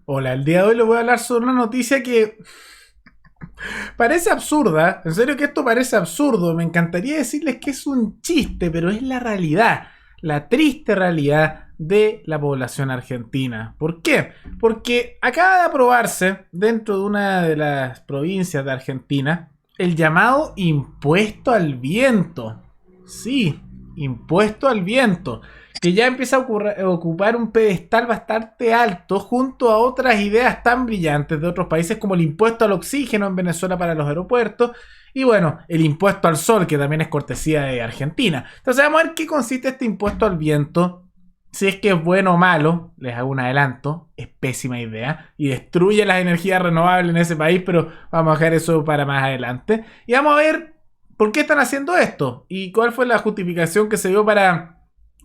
Hola, el día de hoy les voy a hablar sobre una noticia que parece absurda. En serio que esto parece absurdo. Me encantaría decirles que es un chiste, pero es la realidad. La triste realidad de la población argentina. ¿Por qué? Porque acaba de aprobarse dentro de una de las provincias de Argentina el llamado impuesto al viento. Sí, impuesto al viento, que ya empieza a ocupar un pedestal bastante alto junto a otras ideas tan brillantes de otros países como el impuesto al oxígeno en Venezuela para los aeropuertos y bueno, el impuesto al sol, que también es cortesía de Argentina. Entonces vamos a ver qué consiste este impuesto al viento. Si es que es bueno o malo, les hago un adelanto, es pésima idea y destruye las energías renovables en ese país, pero vamos a dejar eso para más adelante. Y vamos a ver por qué están haciendo esto y cuál fue la justificación que se dio para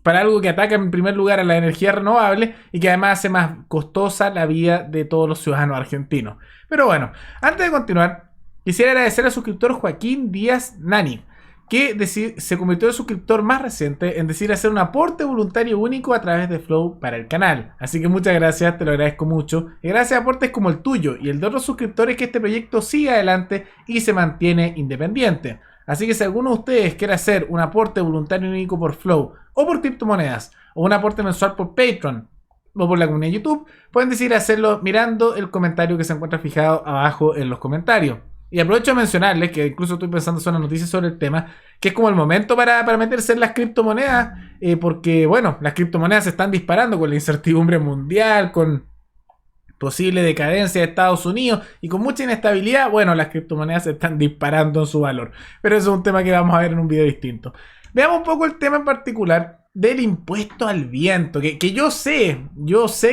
algo que ataca en primer lugar a la energía renovable y que además hace más costosa la vida de todos los ciudadanos argentinos. Pero bueno, antes de continuar, quisiera agradecer al suscriptor Joaquín Díaz Nani, que se convirtió en el suscriptor más reciente en decidir hacer un aporte voluntario único a través de Flow para el canal. Así que muchas gracias, te lo agradezco mucho. Y gracias a aportes como el tuyo y el de otros suscriptores que este proyecto siga adelante y se mantiene independiente. Así que si alguno de ustedes quiere hacer un aporte voluntario único por Flow o por criptomonedas o un aporte mensual por Patreon o por la comunidad de YouTube, pueden decidir hacerlo mirando el comentario que se encuentra fijado abajo en los comentarios. Y aprovecho de mencionarles que incluso estoy pensando en una noticia sobre el tema, que es como el momento para meterse en las criptomonedas, porque bueno, las criptomonedas se están disparando con la incertidumbre mundial, con posible decadencia de Estados Unidos y con mucha inestabilidad. Bueno, las criptomonedas se están disparando en su valor, pero eso es un tema que vamos a ver en un video distinto. Veamos un poco el tema en particular del impuesto al viento, que yo sé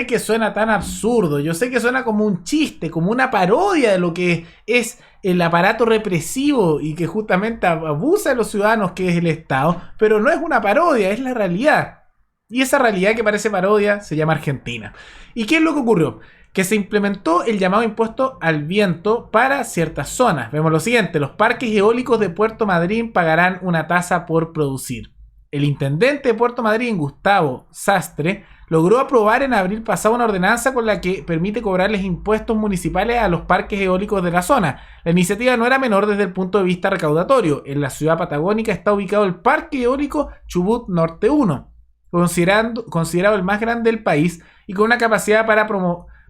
que suena tan absurdo, yo sé que suena como un chiste, como una parodia de lo que es el aparato represivo y que justamente abusa de los ciudadanos, que es el Estado, pero no es una parodia, es la realidad. Y esa realidad que parece parodia se llama Argentina. ¿Y qué es lo que ocurrió? Que se implementó el llamado impuesto al viento para ciertas zonas. Vemos lo siguiente: los parques eólicos de Puerto Madryn pagarán una tasa por producir. El intendente de Puerto Madryn, Gustavo Sastre, logró aprobar en abril pasado una ordenanza con la que permite cobrarles impuestos municipales a los parques eólicos de la zona. La iniciativa no era menor desde el punto de vista recaudatorio. En la ciudad patagónica está ubicado el Parque Eólico Chubut Norte 1, considerado el más grande del país y con una capacidad para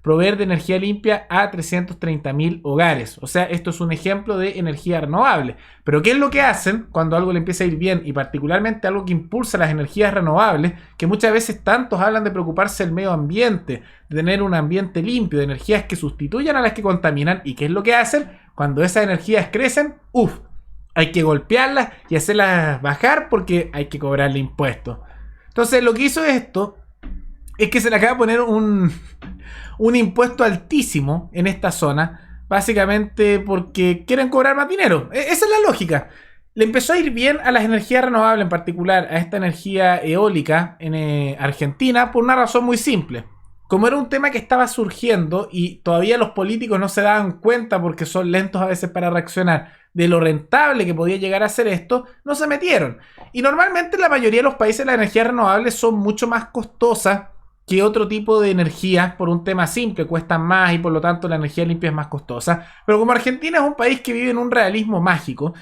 proveer de energía limpia a 330.000 hogares. O sea, esto es un ejemplo de energía renovable. Pero ¿qué es lo que hacen cuando algo le empieza a ir bien? Y particularmente algo que impulsa las energías renovables, que muchas veces tantos hablan de preocuparse del medio ambiente, de tener un ambiente limpio, de energías que sustituyan a las que contaminan. ¿Y qué es lo que hacen? Cuando esas energías crecen, hay que golpearlas y hacerlas bajar porque hay que cobrarle impuestos. Entonces lo que hizo esto es que se le acaba de poner un impuesto altísimo en esta zona, básicamente porque quieren cobrar más dinero. Esa es la lógica. Le empezó a ir bien a las energías renovables, en particular a esta energía eólica en Argentina, por una razón muy simple. Como era un tema que estaba surgiendo y todavía los políticos no se daban cuenta, porque son lentos a veces para reaccionar, de lo rentable que podía llegar a ser esto, no se metieron. Y normalmente en la mayoría de los países las energías renovables son mucho más costosas que otro tipo de energía, por un tema simple: cuestan más y por lo tanto la energía limpia es más costosa. Pero como Argentina es un país que vive en un realismo mágico,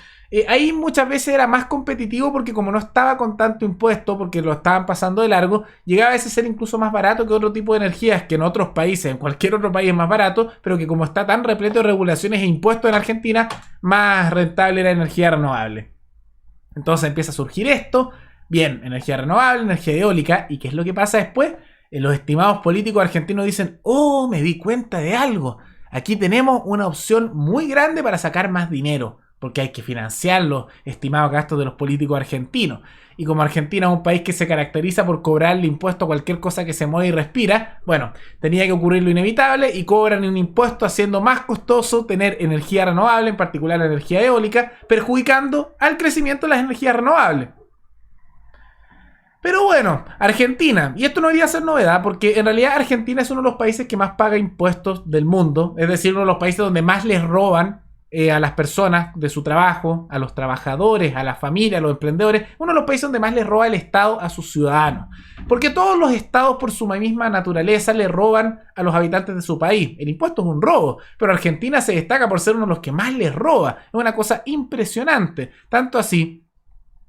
ahí muchas veces era más competitivo, porque como no estaba con tanto impuesto, porque lo estaban pasando de largo, llegaba a veces a ser incluso más barato que otro tipo de energías que en otros países, en cualquier otro país es más barato, pero que como está tan repleto de regulaciones e impuestos en Argentina, más rentable era energía renovable. Entonces empieza a surgir esto, bien, energía renovable, energía eólica, ¿y qué es lo que pasa después? Los estimados políticos argentinos dicen: oh, me di cuenta de algo. Aquí tenemos una opción muy grande para sacar más dinero, porque hay que financiar los estimados gastos de los políticos argentinos. Y como Argentina es un país que se caracteriza por cobrarle impuesto a cualquier cosa que se mueve y respira, bueno, tenía que ocurrir lo inevitable y cobran un impuesto haciendo más costoso tener energía renovable, en particular la energía eólica, perjudicando al crecimiento de las energías renovables. Pero bueno, Argentina, y esto no debería ser novedad, porque en realidad Argentina es uno de los países que más paga impuestos del mundo, es decir, uno de los países donde más les roban a las personas de su trabajo, a los trabajadores, a la familia, a los emprendedores. Uno de los países donde más le roba el Estado a sus ciudadanos. Porque todos los estados, por su misma naturaleza, le roban a los habitantes de su país. El impuesto es un robo, pero Argentina se destaca por ser uno de los que más les roba. Es una cosa impresionante. Tanto así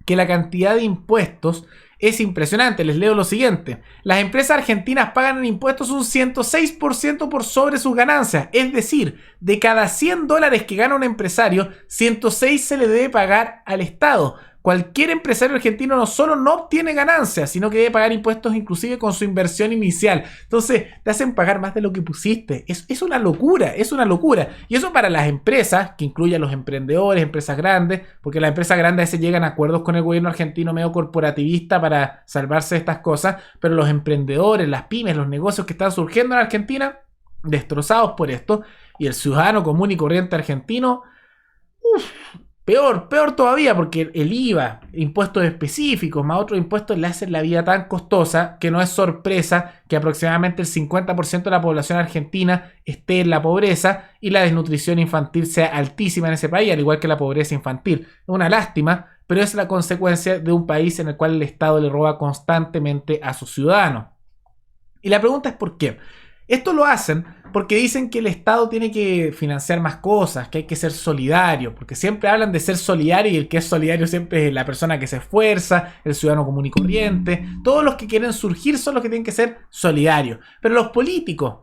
que la cantidad de impuestos es impresionante. Les leo lo siguiente. Las empresas argentinas pagan en impuestos un 106% por sobre sus ganancias. Es decir, de cada $100 que gana un empresario, 106 se le debe pagar al Estado. Cualquier empresario argentino no solo no obtiene ganancias, sino que debe pagar impuestos inclusive con su inversión inicial. Entonces, te hacen pagar más de lo que pusiste. Es una locura, es una locura. Y eso para las empresas, que incluye a los emprendedores, empresas grandes, porque las empresas grandes a veces llegan a acuerdos con el gobierno argentino medio corporativista para salvarse de estas cosas, pero los emprendedores, las pymes, los negocios que están surgiendo en Argentina, destrozados por esto, y el ciudadano común y corriente argentino, peor todavía, porque el IVA, impuestos específicos, más otros impuestos le hacen la vida tan costosa que no es sorpresa que aproximadamente el 50% de la población argentina esté en la pobreza y la desnutrición infantil sea altísima en ese país, al igual que la pobreza infantil. Es una lástima, pero es la consecuencia de un país en el cual el Estado le roba constantemente a sus ciudadanos. Y la pregunta es ¿por qué? Esto lo hacen porque dicen que el Estado tiene que financiar más cosas, que hay que ser solidario, porque siempre hablan de ser solidario y el que es solidario siempre es la persona que se esfuerza, el ciudadano común y corriente. Todos los que quieren surgir son los que tienen que ser solidarios. Pero los políticos,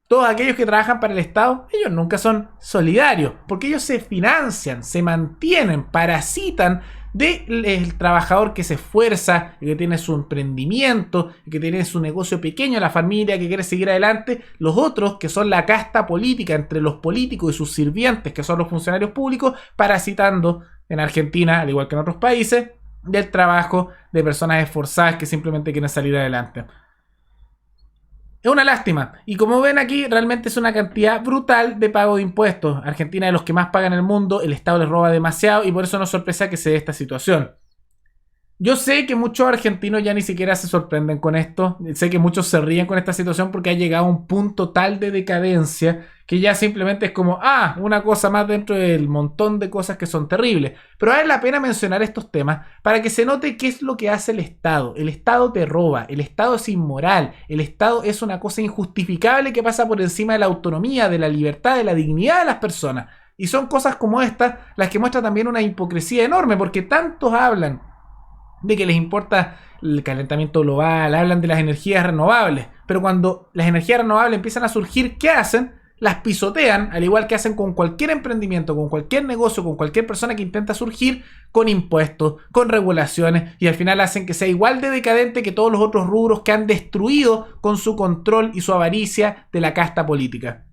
todos aquellos que trabajan para el Estado, ellos nunca son solidarios, porque ellos se financian, se mantienen, parasitan del trabajador que se esfuerza, que tiene su emprendimiento, que tiene su negocio pequeño, la familia que quiere seguir adelante. Los otros, que son la casta política entre los políticos y sus sirvientes, que son los funcionarios públicos, parasitando en Argentina, al igual que en otros países, del trabajo de personas esforzadas que simplemente quieren salir adelante. Es una lástima. Y como ven aquí, realmente es una cantidad brutal de pago de impuestos. Argentina es de los que más pagan en el mundo, el Estado les roba demasiado y por eso no es sorpresa que se dé esta situación. Yo sé que muchos argentinos ya ni siquiera se sorprenden con esto. Sé que muchos se ríen con esta situación porque ha llegado a un punto tal de decadencia que ya simplemente es como, una cosa más dentro del montón de cosas que son terribles. Pero vale la pena mencionar estos temas para que se note qué es lo que hace el Estado. El Estado te roba, el Estado es inmoral, el Estado es una cosa injustificable que pasa por encima de la autonomía, de la libertad, de la dignidad de las personas. Y son cosas como estas las que muestran también una hipocresía enorme porque tantos hablan de que les importa el calentamiento global, hablan de las energías renovables, pero cuando las energías renovables empiezan a surgir, ¿qué hacen? Las pisotean, al igual que hacen con cualquier emprendimiento, con cualquier negocio, con cualquier persona que intenta surgir, con impuestos, con regulaciones, y al final hacen que sea igual de decadente que todos los otros rubros que han destruido con su control y su avaricia de la casta política.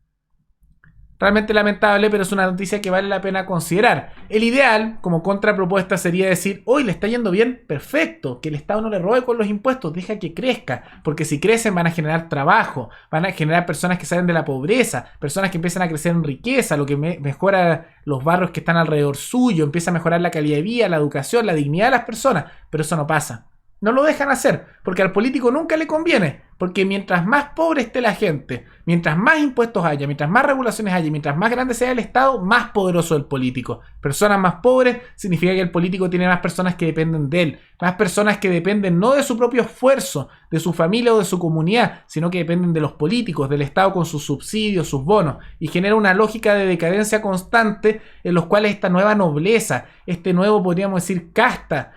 Realmente lamentable, pero es una noticia que vale la pena considerar. El ideal, como contrapropuesta, sería decir, hoy le está yendo bien, perfecto, que el Estado no le robe con los impuestos, deja que crezca, porque si crecen van a generar trabajo, van a generar personas que salen de la pobreza, personas que empiezan a crecer en riqueza, lo que mejora los barrios que están alrededor suyo, empieza a mejorar la calidad de vida, la educación, la dignidad de las personas, pero eso no pasa. No lo dejan hacer, porque al político nunca le conviene, porque mientras más pobre esté la gente, mientras más impuestos haya, mientras más regulaciones haya, mientras más grande sea el Estado, más poderoso el político. Personas más pobres significa que el político tiene más personas que dependen de él, más personas que dependen no de su propio esfuerzo, de su familia o de su comunidad, sino que dependen de los políticos, del Estado con sus subsidios, sus bonos, y genera una lógica de decadencia constante en los cuales esta nueva nobleza, este nuevo, podríamos decir, casta,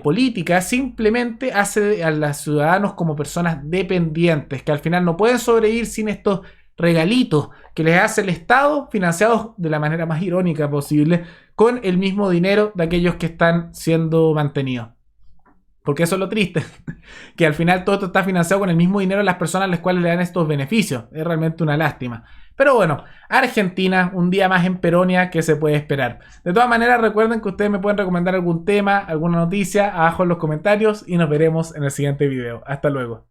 política simplemente hace a los ciudadanos como personas dependientes que al final no pueden sobrevivir sin estos regalitos que les hace el Estado, financiados de la manera más irónica posible con el mismo dinero de aquellos que están siendo mantenidos. Porque eso es lo triste, que al final todo esto está financiado con el mismo dinero de las personas a las cuales le dan estos beneficios. Es realmente una lástima. Pero bueno, Argentina, un día más en Peronia, ¿qué se puede esperar? De todas maneras, recuerden que ustedes me pueden recomendar algún tema, alguna noticia, abajo en los comentarios y nos veremos en el siguiente video. Hasta luego.